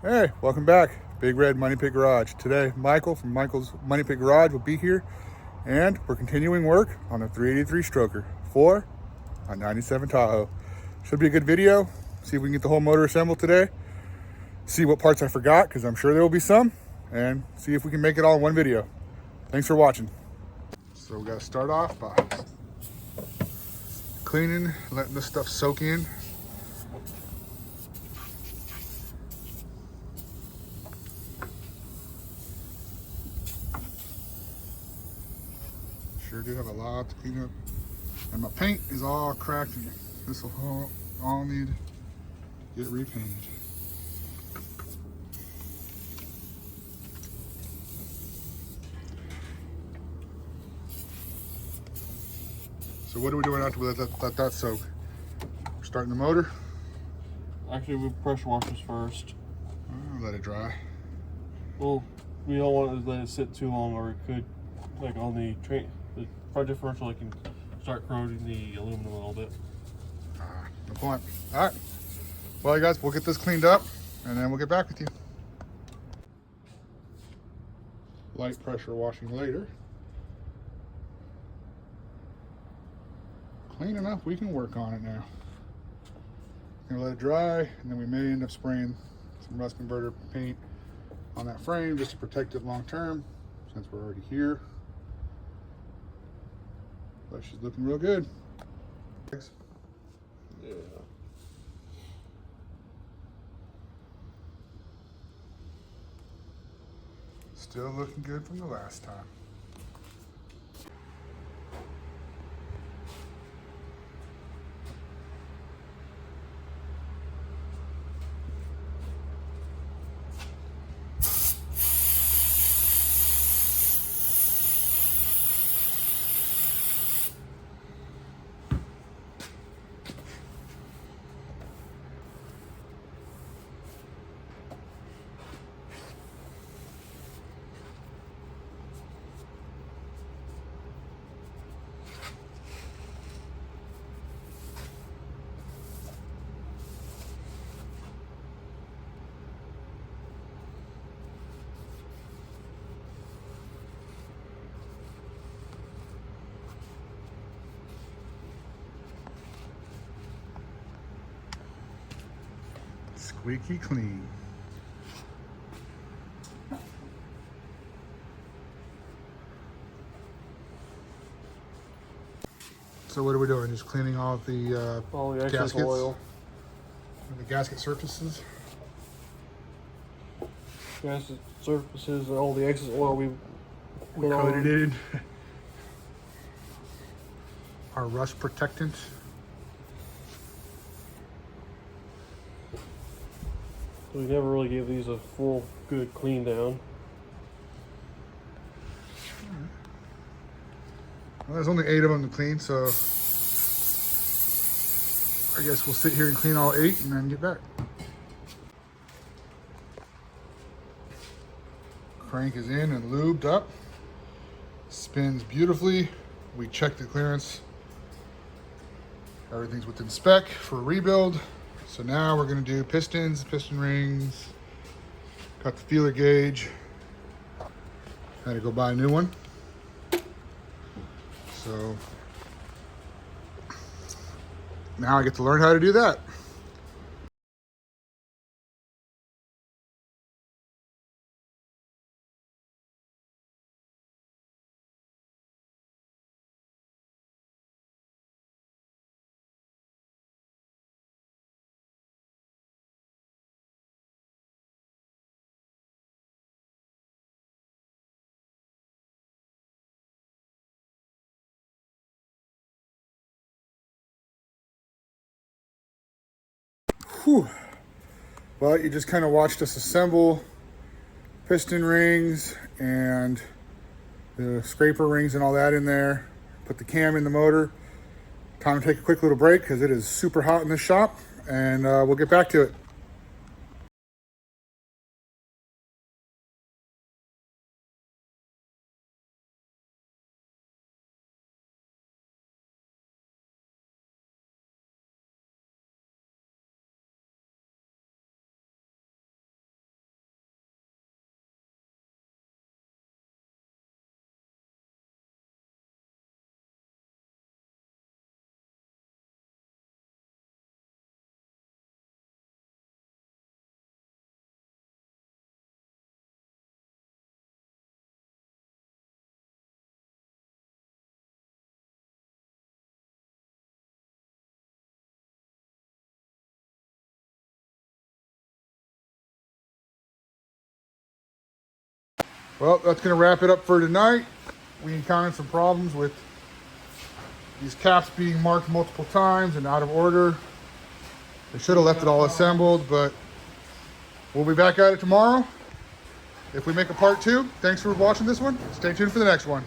Hey, welcome back. Big Red Money Pit Garage. Today, Michael from Michael's Money Pit Garage will be here, and we're continuing work on the 383 stroker for a 97 Tahoe. Should be a good video. See if we can get the whole motor assembled today. See what parts I forgot, because I'm sure there will be some, and see if we can make it all in one video. Thanks for watching. So we got to start off by cleaning, letting this stuff soak in. Sure do have a lot to clean up. And my paint is all cracked, and this will all need to get repainted. So what are we doing after we let that soak? We're starting the motor. Actually, we pressure wash this first. Let it dry. Well, we don't want to let it sit too long, or it could, like on the front differential, it can start corroding the aluminum a little bit. No point. All right. Well, you guys, we'll get this cleaned up, and then we'll get back with you. Light pressure washing later. Clean enough, we can work on it now. Gonna let it dry, and then we may end up spraying some rust converter paint on that frame just to protect it long term, since we're already here. But she's looking real good. Yeah. Still looking good from the last time. Squeaky clean. So what are we doing? Just cleaning all the Excess gaskets, oil, the gasket surfaces. gasket surfaces, and all the excess oil we put Coated on. in. Our rust protectant. So we never really gave these a full, good clean down. Well, there's only 8 of them to clean, so I guess we'll sit here and clean all 8 and then get back. Crank is in and lubed up. Spins beautifully. We checked the clearance. Everything's within spec for a rebuild. So now we're gonna do pistons, piston rings, cut the feeler gauge. Had to go buy a new one. So now I get to learn how to do that. Whew. Well, you just kind of watched us assemble piston rings and the scraper rings and all that in there. Put the cam in the motor. Time to take a quick little break because it is super hot in this shop, and we'll get back to it. Well, that's going to wrap it up for tonight. We encountered some problems with these caps being marked multiple times and out of order. They should have left it all assembled, but we'll be back at it tomorrow if we make a part 2. Thanks for watching this one. Stay tuned for the next one.